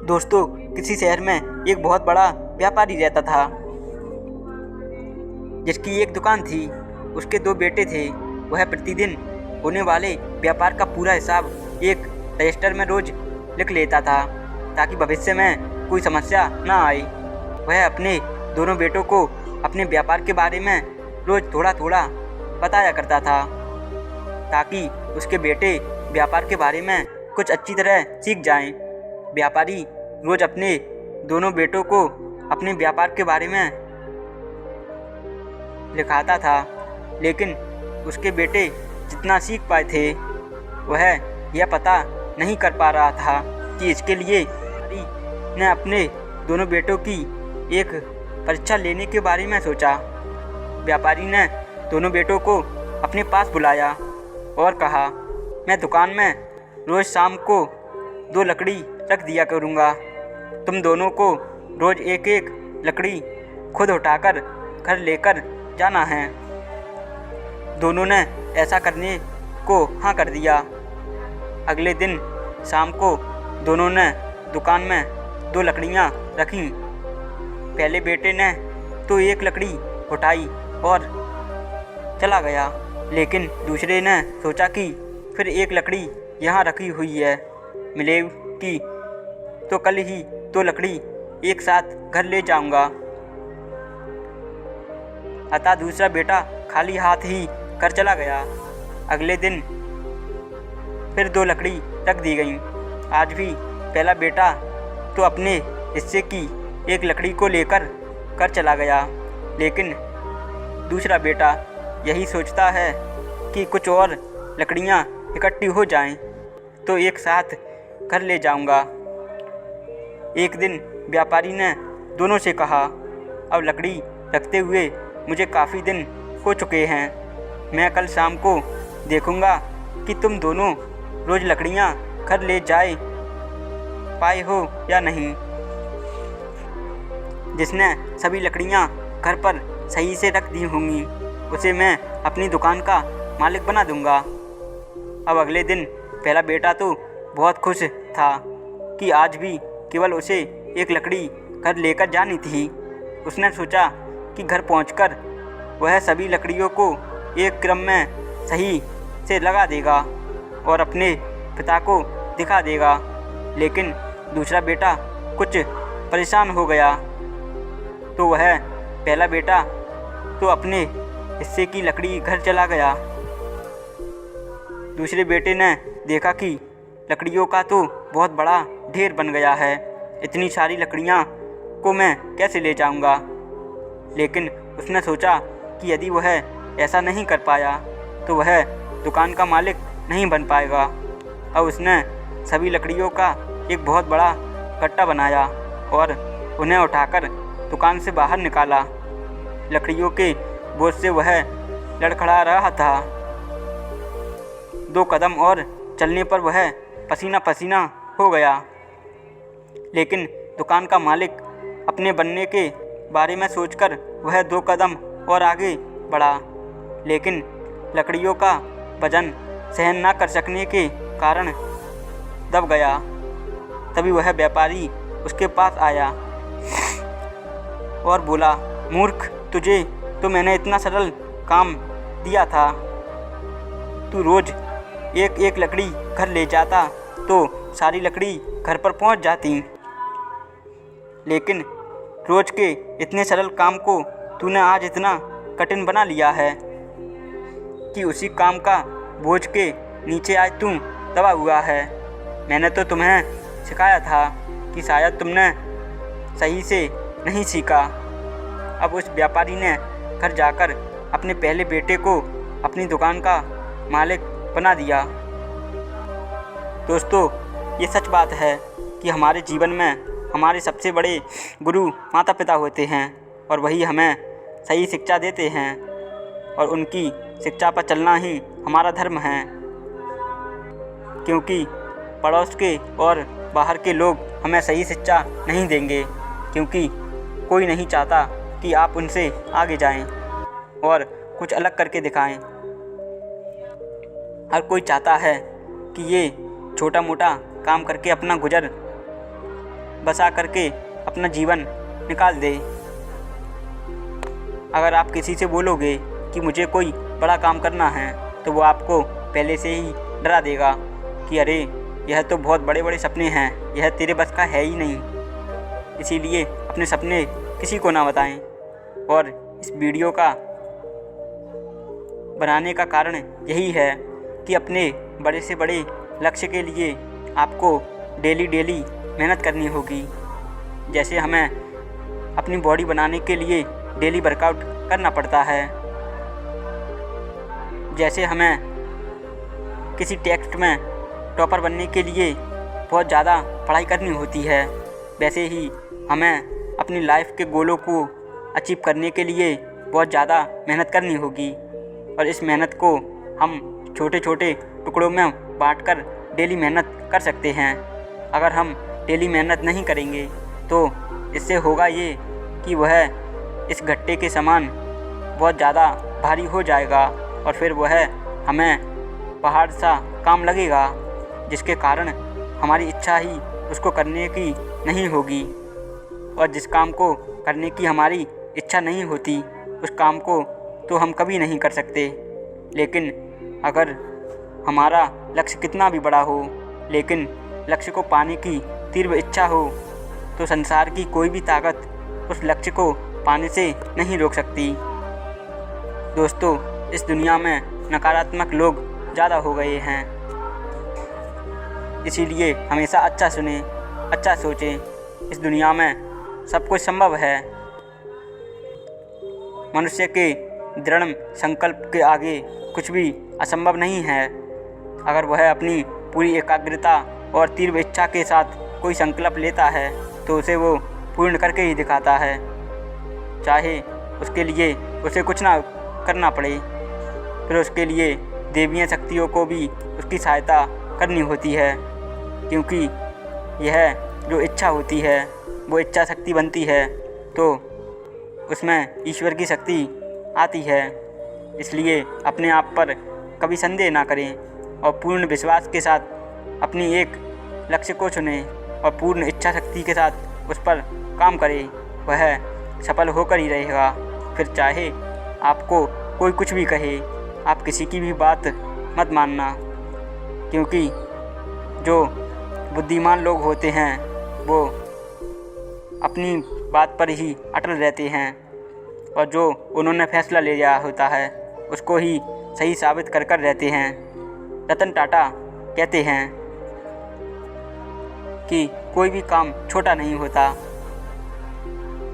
दोस्तों, किसी शहर में एक बहुत बड़ा व्यापारी रहता था, जिसकी एक दुकान थी। उसके दो बेटे थे। वह प्रतिदिन होने वाले व्यापार का पूरा हिसाब एक रजिस्टर में रोज लिख लेता था, ताकि भविष्य में कोई समस्या न आए। वह अपने दोनों बेटों को अपने व्यापार के बारे में रोज थोड़ा थोड़ा बताया करता था, ताकि उसके बेटे व्यापार के बारे में कुछ अच्छी तरह सीख जाएं। व्यापारी रोज अपने दोनों बेटों को अपने व्यापार के बारे में लिखाता था, लेकिन उसके बेटे जितना सीख पाए थे, वह यह पता नहीं कर पा रहा था कि इसके लिए व्यापारी ने अपने दोनों बेटों की एक परीक्षा लेने के बारे में सोचा। व्यापारी ने दोनों बेटों को अपने पास बुलाया और कहा, मैं दुकान में रोज़ शाम को 2 लकड़ी रख दिया करूँगा। तुम दोनों को रोज़ एक एक लकड़ी खुद उठाकर घर लेकर जाना है। दोनों ने ऐसा करने को हाँ कर दिया। अगले दिन शाम को दोनों ने दुकान में 2 लकड़ियाँ रखीं। पहले बेटे ने तो एक लकड़ी उठाई और चला गया, लेकिन दूसरे ने सोचा कि फिर एक लकड़ी यहाँ रखी हुई है, मिलेगी तो कल ही 2 लकड़ी एक साथ घर ले जाऊँगा। अतः दूसरा बेटा खाली हाथ ही घर चला गया। अगले दिन फिर 2 लकड़ी रख दी गई। आज भी पहला बेटा तो अपने हिस्से की एक लकड़ी को लेकर घर चला गया, लेकिन दूसरा बेटा यही सोचता है कि कुछ और लकड़ियाँ इकट्ठी हो जाएं तो एक साथ घर ले जाऊंगा। एक दिन व्यापारी ने दोनों से कहा, अब लकड़ी रखते हुए मुझे काफ़ी दिन हो चुके हैं। मैं कल शाम को देखूंगा कि तुम दोनों रोज़ लकड़ियाँ घर ले जाए पाए हो या नहीं। जिसने सभी लकड़ियाँ घर पर सही से रख दी होंगी, उसे मैं अपनी दुकान का मालिक बना दूंगा। अब अगले दिन पहला बेटा तो बहुत खुश था कि आज भी केवल उसे एक लकड़ी घर लेकर जानी थी। उसने सोचा कि घर पहुंचकर वह सभी लकड़ियों को एक क्रम में सही से लगा देगा और अपने पिता को दिखा देगा। लेकिन दूसरा बेटा कुछ परेशान हो गया, तो वह पहला बेटा तो अपने हिस्से की लकड़ी घर चला गया। दूसरे बेटे ने देखा कि लकड़ियों का तो बहुत बड़ा ढेर बन गया है, इतनी सारी लकड़ियाँ को मैं कैसे ले जाऊँगा। लेकिन उसने सोचा कि यदि वह ऐसा नहीं कर पाया तो वह दुकान का मालिक नहीं बन पाएगा। अब उसने सभी लकड़ियों का एक बहुत बड़ा गट्टा बनाया और उन्हें उठाकर दुकान से बाहर निकाला। लकड़ियों के बोझ से वह लड़खड़ा रहा था। 2 कदम और चलने पर वह पसीना पसीना हो गया। लेकिन दुकान का मालिक अपने बनने के बारे में सोचकर वह 2 कदम और आगे बढ़ा, लेकिन लकड़ियों का वजन सहन न कर सकने के कारण दब गया। तभी वह व्यापारी उसके पास आया और बोला, मूर्ख, तुझे तो मैंने इतना सरल काम दिया था। तू रोज़ एक एक लकड़ी घर ले जाता तो सारी लकड़ी घर पर पहुंच जाती, लेकिन रोज़ के इतने सरल काम को तूने आज इतना कठिन बना लिया है कि उसी काम का बोझ के नीचे आज तू दबा हुआ है। मैंने तो तुम्हें सिखाया था कि शायद तुमने सही से नहीं सीखा। अब उस व्यापारी ने घर जाकर अपने पहले बेटे को अपनी दुकान का मालिक बना दिया। दोस्तों, ये सच बात है कि हमारे जीवन में हमारे सबसे बड़े गुरु माता पिता होते हैं और वही हमें सही शिक्षा देते हैं और उनकी शिक्षा पर चलना ही हमारा धर्म है। क्योंकि पड़ोस के और बाहर के लोग हमें सही शिक्षा नहीं देंगे, क्योंकि कोई नहीं चाहता कि आप उनसे आगे जाएं और कुछ अलग करके दिखाएं। हर कोई चाहता है कि ये छोटा मोटा काम करके अपना गुजर बसा करके अपना जीवन निकाल दे। अगर आप किसी से बोलोगे कि मुझे कोई बड़ा काम करना है तो वो आपको पहले से ही डरा देगा कि अरे यह तो बहुत बड़े बड़े सपने हैं, यह तेरे बस का है ही नहीं। इसीलिए अपने सपने किसी को ना बताएं। और इस वीडियो का बनाने का कारण यही है कि अपने बड़े से बड़े लक्ष्य के लिए आपको डेली मेहनत करनी होगी। जैसे हमें अपनी बॉडी बनाने के लिए डेली वर्कआउट करना पड़ता है, जैसे हमें किसी टेस्ट में टॉपर बनने के लिए बहुत ज़्यादा पढ़ाई करनी होती है, वैसे ही हमें अपनी लाइफ के गोलों को अचीव करने के लिए बहुत ज़्यादा मेहनत करनी होगी। और इस मेहनत को हम छोटे छोटे टुकड़ों में बांटकर डेली मेहनत कर सकते हैं। अगर हम डेली मेहनत नहीं करेंगे तो इससे होगा ये कि वह इस गट्टे के समान बहुत ज़्यादा भारी हो जाएगा और फिर वह हमें पहाड़ सा काम लगेगा, जिसके कारण हमारी इच्छा ही उसको करने की नहीं होगी। और जिस काम को करने की हमारी इच्छा नहीं होती उस काम को तो हम कभी नहीं कर सकते। लेकिन अगर हमारा लक्ष्य कितना भी बड़ा हो, लेकिन लक्ष्य को पाने की तीव्र इच्छा हो तो संसार की कोई भी ताकत उस लक्ष्य को पाने से नहीं रोक सकती। दोस्तों, इस दुनिया में नकारात्मक लोग ज़्यादा हो गए हैं, इसीलिए हमेशा अच्छा सुने, अच्छा सोचें। इस दुनिया में सब कुछ संभव है। मनुष्य के दृढ़ संकल्प के आगे कुछ भी असंभव नहीं है। अगर वह अपनी पूरी एकाग्रता और तीव्र इच्छा के साथ कोई संकल्प लेता है तो उसे वो पूर्ण करके ही दिखाता है, चाहे उसके लिए उसे कुछ ना करना पड़े। फिर उसके लिए देवीय शक्तियों को भी उसकी सहायता करनी होती है, क्योंकि यह जो इच्छा होती है वो इच्छा शक्ति बनती है तो उसमें ईश्वर की शक्ति आती है। इसलिए अपने आप पर कभी संदेह ना करें और पूर्ण विश्वास के साथ अपनी एक लक्ष्य को चुनें और पूर्ण इच्छा शक्ति के साथ उस पर काम करें। वह सफल होकर ही रहेगा। फिर चाहे आपको कोई कुछ भी कहे, आप किसी की भी बात मत मानना, क्योंकि जो बुद्धिमान लोग होते हैं वो अपनी बात पर ही अटल रहते हैं और जो उन्होंने फैसला ले लिया होता है उसको ही सही साबित कर रहते हैं। रतन टाटा कहते हैं कि कोई भी काम छोटा नहीं होता,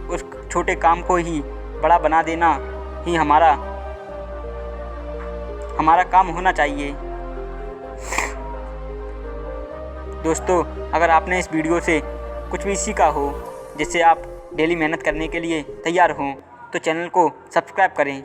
उस छोटे काम को ही बड़ा बना देना ही हमारा काम होना चाहिए। दोस्तों, अगर आपने इस वीडियो से कुछ भी सीखा हो जिससे आप डेली मेहनत करने के लिए तैयार हों तो चैनल को सब्सक्राइब करें।